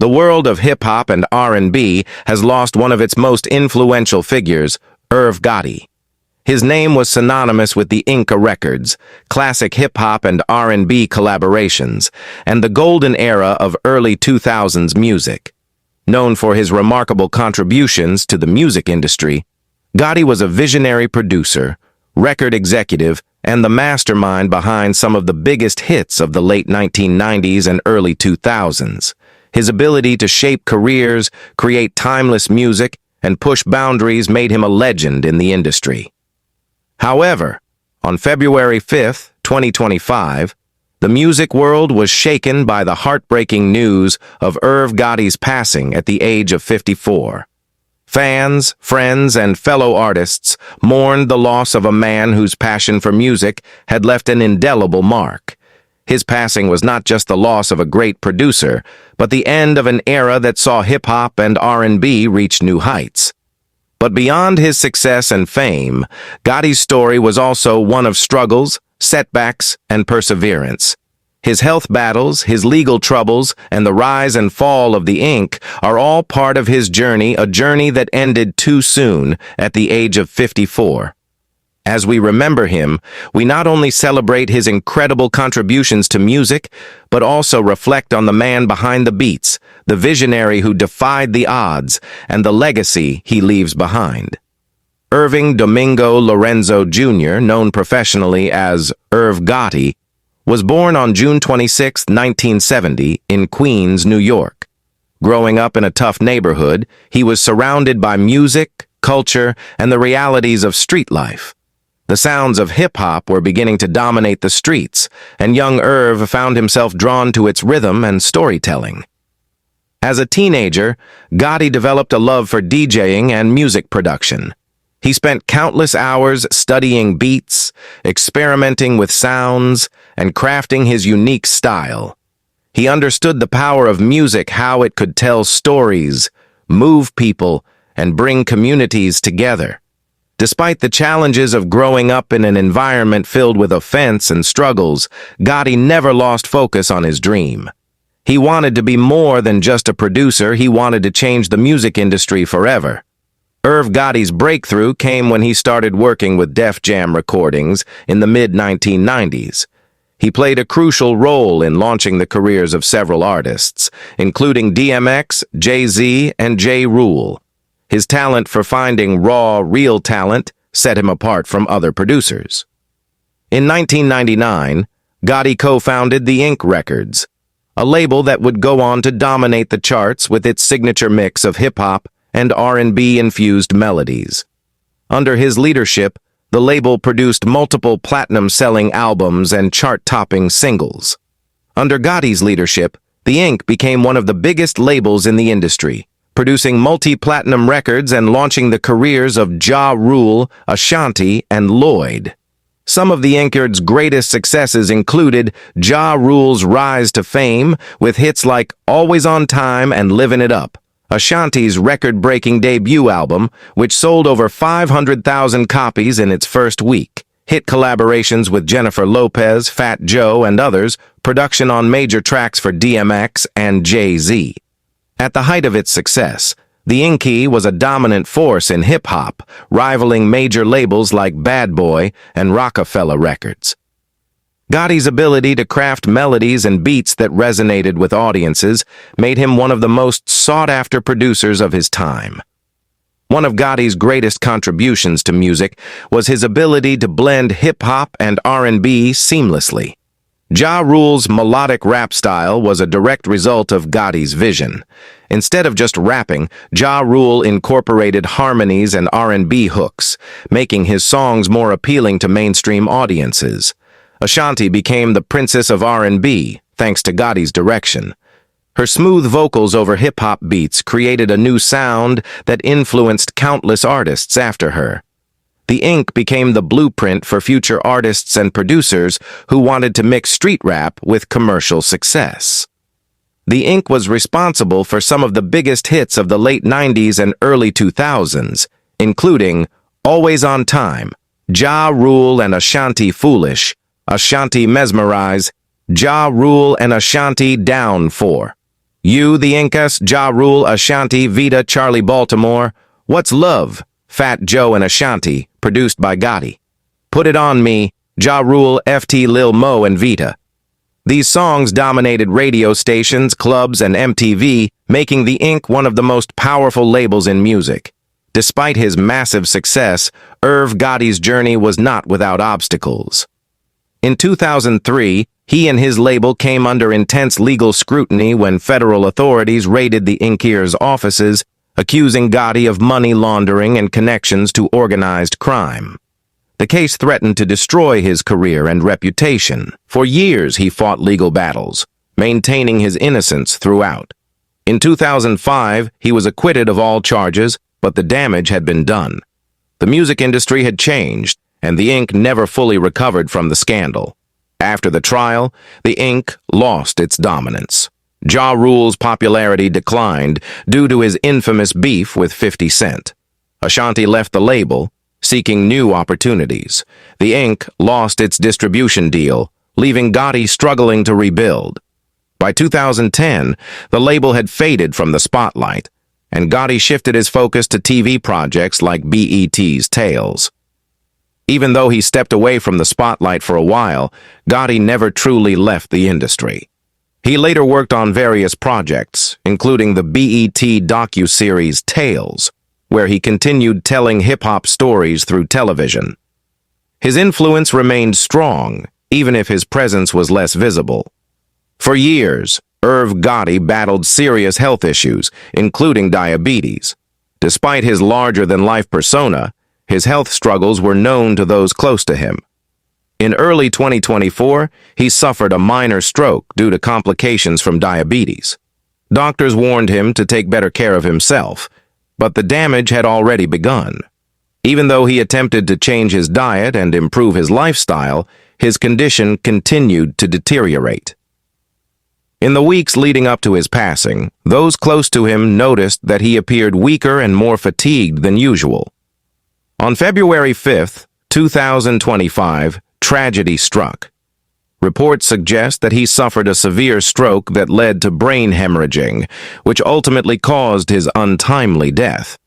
The world of hip-hop and R&B has lost one of its most influential figures, Irv Gotti. His name was synonymous with the Inca records, classic hip-hop and R&B collaborations, and the golden era of early 2000s music. Known for his remarkable contributions to the music industry, Gotti was a visionary producer, record executive, and the mastermind behind some of the biggest hits of the late 1990s and early 2000s. His ability to shape careers, create timeless music, and push boundaries made him a legend in the industry. However, on February 5, 2025, the music world was shaken by the heartbreaking news of Irv Gotti's passing at the age of 54. Fans, friends, and fellow artists mourned the loss of a man whose passion for music had left an indelible mark. His passing was not just the loss of a great producer, but the end of an era that saw hip-hop and R&B reach new heights. But beyond his success and fame, Gotti's story was also one of struggles, setbacks, and perseverance. His health battles, his legal troubles, and the rise and fall of the Inc. are all part of his journey, a journey that ended too soon at the age of 54. As we remember him, we not only celebrate his incredible contributions to music, but also reflect on the man behind the beats, the visionary who defied the odds, and the legacy he leaves behind. Irving Domingo Lorenzo Jr., known professionally as Irv Gotti, was born on June 26, 1970, in Queens, New York. Growing up in a tough neighborhood, he was surrounded by music, culture, and the realities of street life. The sounds of hip-hop were beginning to dominate the streets, and young Irv found himself drawn to its rhythm and storytelling. As a teenager, Gotti developed a love for DJing and music production. He spent countless hours studying beats, experimenting with sounds, and crafting his unique style. He understood the power of music, how it could tell stories, move people, and bring communities together. Despite the challenges of growing up in an environment filled with offense and struggles, Gotti never lost focus on his dream. He wanted to be more than just a producer. He wanted to change the music industry forever. Irv Gotti's breakthrough came when he started working with Def Jam Recordings in the mid-1990s. He played a crucial role in launching the careers of several artists, including DMX, Jay-Z, and Ja Rule. His talent for finding raw, real talent set him apart from other producers. In 1999, Gotti co-founded the Inc. Records, a label that would go on to dominate the charts with its signature mix of hip-hop and R&B-infused melodies. Under his leadership, the label produced multiple platinum-selling albums and chart-topping singles. Under Gotti's leadership, the Inc. became one of the biggest labels in the industry, producing multi-platinum records and launching the careers of Ja Rule, Ashanti, and Lloyd. Some of the Inc's greatest successes included Ja Rule's rise to fame with hits like Always on Time and Livin' It Up, Ashanti's record-breaking debut album, which sold over 500,000 copies in its first week, hit collaborations with Jennifer Lopez, Fat Joe, and others, production on major tracks for DMX and Jay-Z. At the height of its success, the Inc. was a dominant force in hip-hop, rivaling major labels like Bad Boy and Rockefeller Records. Gotti's ability to craft melodies and beats that resonated with audiences made him one of the most sought-after producers of his time. One of Gotti's greatest contributions to music was his ability to blend hip-hop and R&B seamlessly. Ja Rule's melodic rap style was a direct result of Gotti's vision. Instead of just rapping, Ja Rule incorporated harmonies and R&B hooks, making his songs more appealing to mainstream audiences. Ashanti became the princess of R&B, thanks to Gotti's direction. Her smooth vocals over hip-hop beats created a new sound that influenced countless artists after her. The Inc. became the blueprint for future artists and producers who wanted to mix street rap with commercial success. The Inc. was responsible for some of the biggest hits of the late 90s and early 2000s, including Always on Time, Ja Rule and Ashanti Foolish, Ashanti Mesmerize, Ja Rule and Ashanti Down For, You, the Incas, Ja Rule, Ashanti, Vita, Charlie Baltimore. What's Love? Fat Joe and Ashanti, produced by Gotti. Put It On Me, Ja Rule, FT Lil Mo and Vita. These songs dominated radio stations, clubs, and MTV, making the Inc. one of the most powerful labels in music. Despite his massive success, Irv Gotti's journey was not without obstacles. In 2003, he and his label came under intense legal scrutiny when federal authorities raided the Inc.'s offices, accusing Gotti of money laundering and connections to organized crime. The case threatened to destroy his career and reputation. For years, he fought legal battles, maintaining his innocence throughout. In 2005, he was acquitted of all charges, but the damage had been done. The music industry had changed, and the Inc. never fully recovered from the scandal. After the trial, the Inc. lost its dominance. Ja Rule's popularity declined due to his infamous beef with 50 Cent. Ashanti left the label, seeking new opportunities. The Inc. lost its distribution deal, leaving Gotti struggling to rebuild. By 2010, the label had faded from the spotlight, and Gotti shifted his focus to TV projects like BET's Tales. Even though he stepped away from the spotlight for a while, Gotti never truly left the industry. He later worked on various projects, including the BET docuseries Tales, where he continued telling hip-hop stories through television. His influence remained strong, even if his presence was less visible. For years, Irv Gotti battled serious health issues, including diabetes. Despite his larger-than-life persona, his health struggles were known to those close to him. In early 2024, he suffered a minor stroke due to complications from diabetes. Doctors warned him to take better care of himself, but the damage had already begun. Even though he attempted to change his diet and improve his lifestyle, his condition continued to deteriorate. In the weeks leading up to his passing, those close to him noticed that he appeared weaker and more fatigued than usual. On February 5, 2025, tragedy struck. Reports suggest that he suffered a severe stroke that led to brain hemorrhaging, which ultimately caused his untimely death.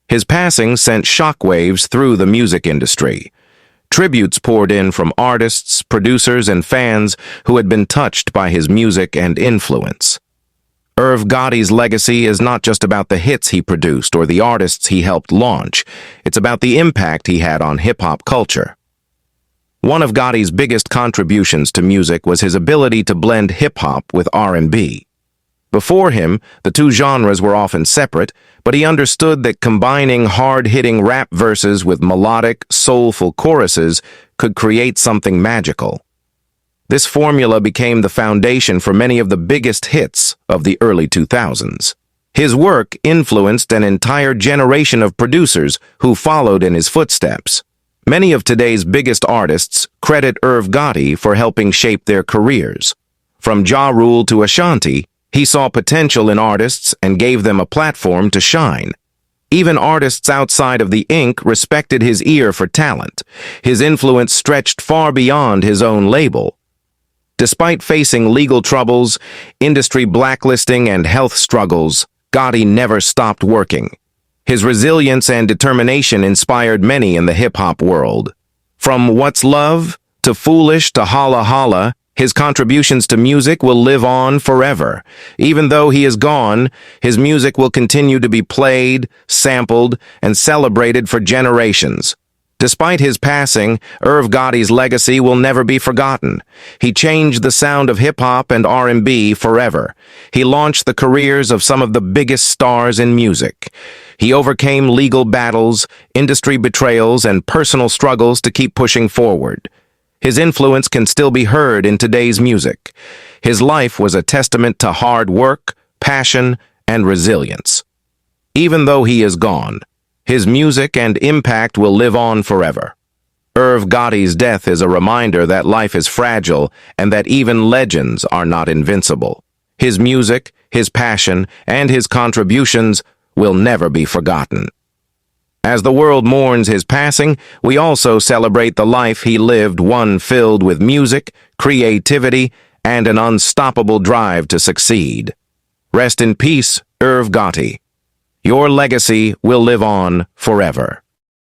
His passing sent shockwaves through the music industry. Tributes poured in from artists, producers, and fans who had been touched by his music and influence. Irv Gotti's legacy is not just about the hits he produced or the artists he helped launch. It's about the impact he had on hip-hop culture. One of Gotti's biggest contributions to music was his ability to blend hip-hop with R&B. Before him, the two genres were often separate, but he understood that combining hard-hitting rap verses with melodic, soulful choruses could create something magical. This formula became the foundation for many of the biggest hits of the early 2000s. His work influenced an entire generation of producers who followed in his footsteps. Many of today's biggest artists credit Irv Gotti for helping shape their careers. From Ja Rule to Ashanti, he saw potential in artists and gave them a platform to shine. Even artists outside of the Inc. respected his ear for talent. His influence stretched far beyond his own label. Despite facing legal troubles, industry blacklisting, and health struggles, Gotti never stopped working. His resilience and determination inspired many in the hip-hop world. From What's Love to Foolish to Holla Holla, his contributions to music will live on forever. Even though he is gone, his music will continue to be played, sampled, and celebrated for generations. Despite his passing, Irv Gotti's legacy will never be forgotten. He changed the sound of hip-hop and R&B forever. He launched the careers of some of the biggest stars in music. He overcame legal battles, industry betrayals, and personal struggles to keep pushing forward. His influence can still be heard in today's music. His life was a testament to hard work, passion, and resilience. Even though he is gone, his music and impact will live on forever. Irv Gotti's death is a reminder that life is fragile and that even legends are not invincible. His music, his passion, and his contributions will never be forgotten. As the world mourns his passing, we also celebrate the life he lived, one filled with music, creativity, and an unstoppable drive to succeed. Rest in peace, Irv Gotti. Your legacy will live on forever.